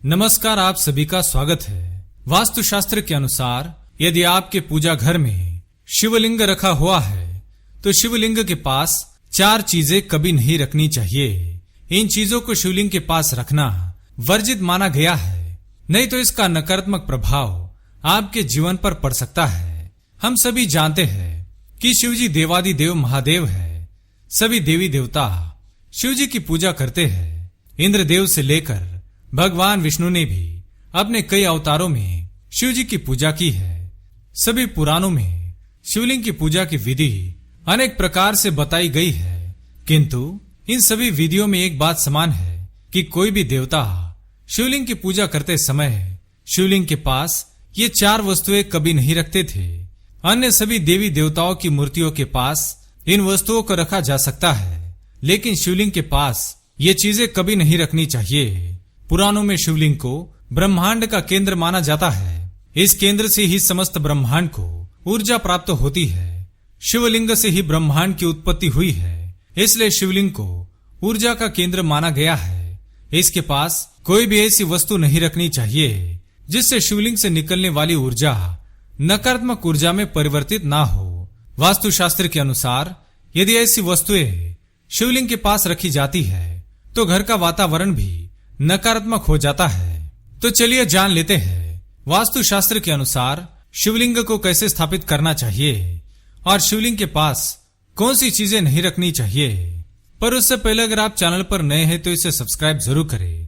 नमस्कार, आप सभी का स्वागत है। वास्तुशास्त्र के अनुसार यदि आपके पूजा घर में शिवलिंग रखा हुआ है तो शिवलिंग के पास 4 चीजें कभी नहीं रखनी चाहिए। इन चीजों को शिवलिंग के पास रखना वर्जित माना गया है, नहीं तो इसका नकारात्मक प्रभाव आपके जीवन पर पड़ सकता है। हम सभी जानते हैं कि शिवजी देवादिदेव महादेव है। सभी देवी देवता शिवजी की पूजा करते हैं। इंद्रदेव से लेकर भगवान विष्णु ने भी अपने कई अवतारों में शिवजी की पूजा की है। सभी पुराणों में शिवलिंग की पूजा की विधि अनेक प्रकार से बताई गई है, किंतु इन सभी विधियों में एक बात समान है कि कोई भी देवता शिवलिंग की पूजा करते समय शिवलिंग के पास ये 4 वस्तुएं कभी नहीं रखते थे। अन्य सभी देवी देवताओं की मूर्तियों के पास इन वस्तुओं को रखा जा सकता है, लेकिन शिवलिंग के पास ये चीजें कभी नहीं रखनी चाहिए। पुराणों में शिवलिंग को ब्रह्मांड का केंद्र माना जाता है। इस केंद्र से ही समस्त ब्रह्मांड को ऊर्जा प्राप्त होती है। शिवलिंग से ही ब्रह्मांड की उत्पत्ति हुई है, इसलिए शिवलिंग को ऊर्जा का केंद्र माना गया है। इसके पास कोई भी ऐसी वस्तु नहीं रखनी चाहिए जिससे शिवलिंग से निकलने वाली ऊर्जा नकारात्मक ऊर्जा में परिवर्तित ना हो। वास्तुशास्त्र के अनुसार यदि ऐसी वस्तुएं शिवलिंग के पास रखी जाती है तो घर का वातावरण भी नकारात्मक हो जाता है। तो चलिए जान लेते हैं वास्तुशास्त्र के अनुसार शिवलिंग को कैसे स्थापित करना चाहिए और शिवलिंग के पास कौन सी चीजें नहीं रखनी चाहिए। पर उससे पहले अगर आप चैनल पर नए हैं तो इसे सब्सक्राइब जरूर करें।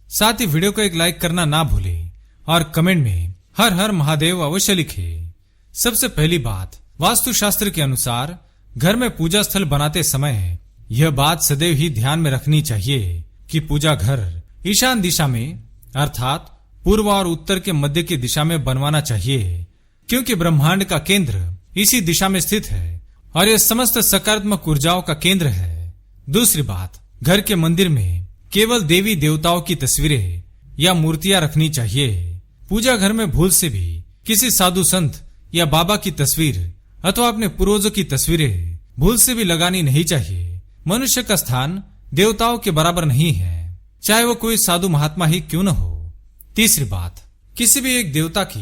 साथ ही वीडियो को एक लाइक करना ना भूलें और कमेंट में हर हर महादेव अवश्य लिखें। सबसे पहली बात, वास्तुशास्त्र के अनुसार घर में पूजा स्थल बनाते समय यह बात सदैव ही ध्यान में रखनी चाहिए कि पूजा घर ईशान दिशा में अर्थात पूर्व और उत्तर के मध्य की दिशा में बनवाना चाहिए, क्योंकि ब्रह्मांड का केंद्र इसी दिशा में स्थित है और यह समस्त सकारात्मक ऊर्जाओं का केंद्र है। दूसरी बात, घर के मंदिर में केवल देवी देवताओं की तस्वीरें या मूर्तियां रखनी चाहिए। पूजा घर में भूल से भी किसी साधु संत या बाबा की तस्वीर अथवा अपने पूर्वजों की तस्वीरें भूल से भी लगानी नहीं चाहिए। मनुष्य का स्थान देवताओं के बराबर नहीं है, चाहे वो कोई साधु महात्मा ही क्यों न हो। तीसरी बात, किसी भी एक देवता की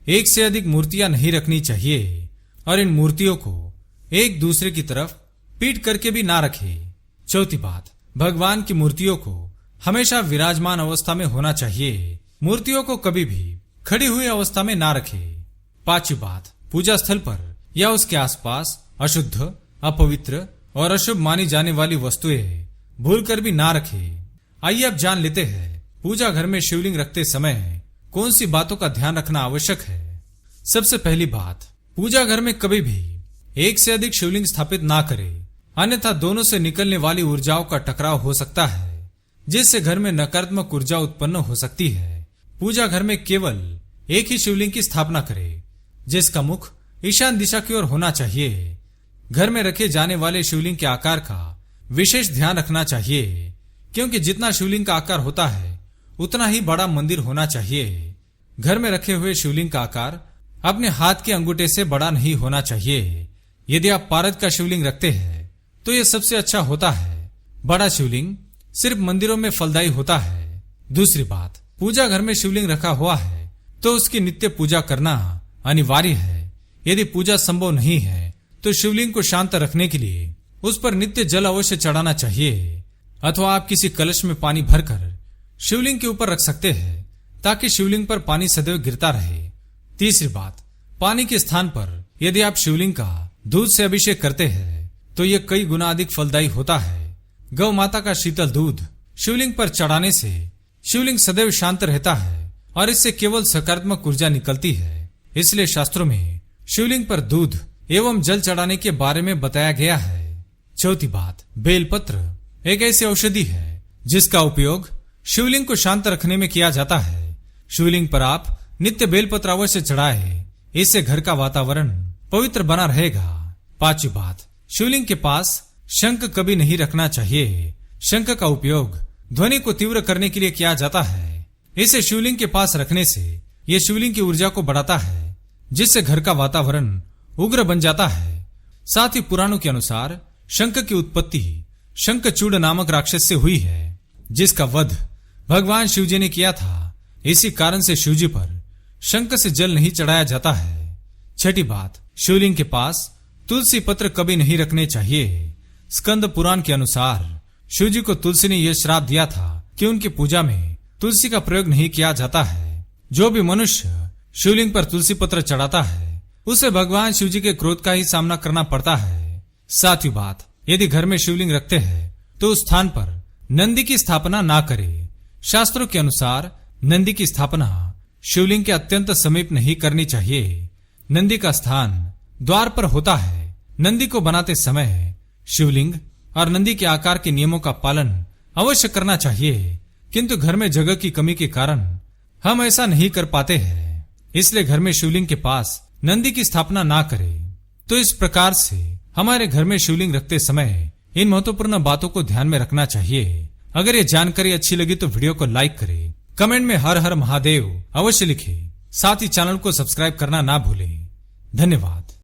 एक से अधिक मूर्तियां नहीं रखनी चाहिए और इन मूर्तियों को एक दूसरे की तरफ पीट करके भी ना रखे। चौथी बात, भगवान की मूर्तियों को हमेशा विराजमान अवस्था में होना चाहिए। मूर्तियों को कभी भी खड़ी हुई अवस्था में ना रखे। पांचवी बात, पूजा स्थल पर या उसके आसपास अशुद्ध, अपवित्र और अशुभ मानी जाने वाली वस्तुएं भूलकर भी ना रखे। आइए अब जान लेते हैं पूजा घर में शिवलिंग रखते समय कौन सी बातों का ध्यान रखना आवश्यक है। सबसे पहली बात, पूजा घर में कभी भी एक से अधिक शिवलिंग स्थापित ना करें, अन्यथा दोनों से निकलने वाली ऊर्जाओं का टकराव हो सकता है, जिससे घर में नकारात्मक ऊर्जा उत्पन्न हो सकती है। पूजा घर में केवल एक ही शिवलिंग की स्थापना करें, जिसका मुख ईशान दिशा की ओर होना चाहिए। घर में रखे जाने वाले शिवलिंग के आकार का विशेष ध्यान रखना चाहिए, क्योंकि जितना शिवलिंग का आकार होता है उतना ही बड़ा मंदिर होना चाहिए। घर में रखे हुए शिवलिंग का आकार अपने हाथ के अंगूठे से बड़ा नहीं होना चाहिए। यदि आप पारद का शिवलिंग रखते हैं तो यह सबसे अच्छा होता है। बड़ा शिवलिंग सिर्फ मंदिरों में फलदायी होता है। दूसरी बात, पूजा घर में शिवलिंग रखा हुआ है तो उसकी नित्य पूजा करना अनिवार्य है। यदि पूजा संभव नहीं है तो शिवलिंग को शांत रखने के लिए उस पर नित्य जल अवश्य चढ़ाना चाहिए, अथवा आप किसी कलश में पानी भरकर शिवलिंग के ऊपर रख सकते हैं ताकि शिवलिंग पर पानी सदैव गिरता रहे। तीसरी बात, पानी के स्थान पर यदि आप शिवलिंग का दूध से अभिषेक करते हैं तो यह कई गुना अधिक फलदायी होता है। गौ माता का शीतल दूध शिवलिंग पर चढ़ाने से शिवलिंग सदैव शांत रहता है और इससे केवल सकारात्मक ऊर्जा निकलती है। इसलिए शास्त्रों में शिवलिंग पर दूध एवं जल चढ़ाने के बारे में बताया गया है। चौथी बात, बेलपत्र एक ऐसी औषधि है जिसका उपयोग शिवलिंग को शांत रखने में किया जाता है। शिवलिंग पर आप नित्य बेलपत्र अवश्य चढ़ाएं, इससे घर का वातावरण पवित्र बना रहेगा। पांचवी बात, शिवलिंग के पास शंख कभी नहीं रखना चाहिए। शंख का उपयोग ध्वनि को तीव्र करने के लिए किया जाता है। इसे शिवलिंग के पास रखने से यह शिवलिंग की ऊर्जा को बढ़ाता है, जिससे घर का वातावरण उग्र बन जाता है। साथ ही पुराणों के अनुसार शंख की उत्पत्ति शंखचूड़ नामक राक्षस से हुई है, जिसका वध भगवान शिवजी ने किया था। इसी कारण से शिवजी पर शंख से जल नहीं चढ़ाया जाता है। छठी बात, शिवलिंग के पास तुलसी पत्र कभी नहीं रखने चाहिए। स्कंद पुराण के अनुसार शिवजी को तुलसी ने यह श्राप दिया था कि उनकी पूजा में तुलसी का प्रयोग नहीं किया जाता है। जो भी मनुष्य शिवलिंग पर तुलसी पत्र चढ़ाता है उसे भगवान शिवजी के क्रोध का ही सामना करना पड़ता है। सातवीं बात, यदि घर में शिवलिंग रखते हैं तो उस स्थान पर नंदी की स्थापना ना करे। शास्त्रों के अनुसार नंदी की स्थापना शिवलिंग के अत्यंत समीप नहीं करनी चाहिए। नंदी का स्थान द्वार पर होता है। नंदी को बनाते समय शिवलिंग और नंदी के आकार के नियमों का पालन अवश्य करना चाहिए, किंतु घर में जगह की कमी के कारण हम ऐसा नहीं कर पाते हैं। इसलिए घर में शिवलिंग के पास नंदी की स्थापना ना करें। तो इस प्रकार से हमारे घर में शिवलिंग रखते समय इन महत्वपूर्ण बातों को ध्यान में रखना चाहिए। अगर ये जानकारी अच्छी लगी तो वीडियो को लाइक करें, कमेंट में हर हर महादेव अवश्य लिखें, साथ ही चैनल को सब्सक्राइब करना ना भूलें। धन्यवाद।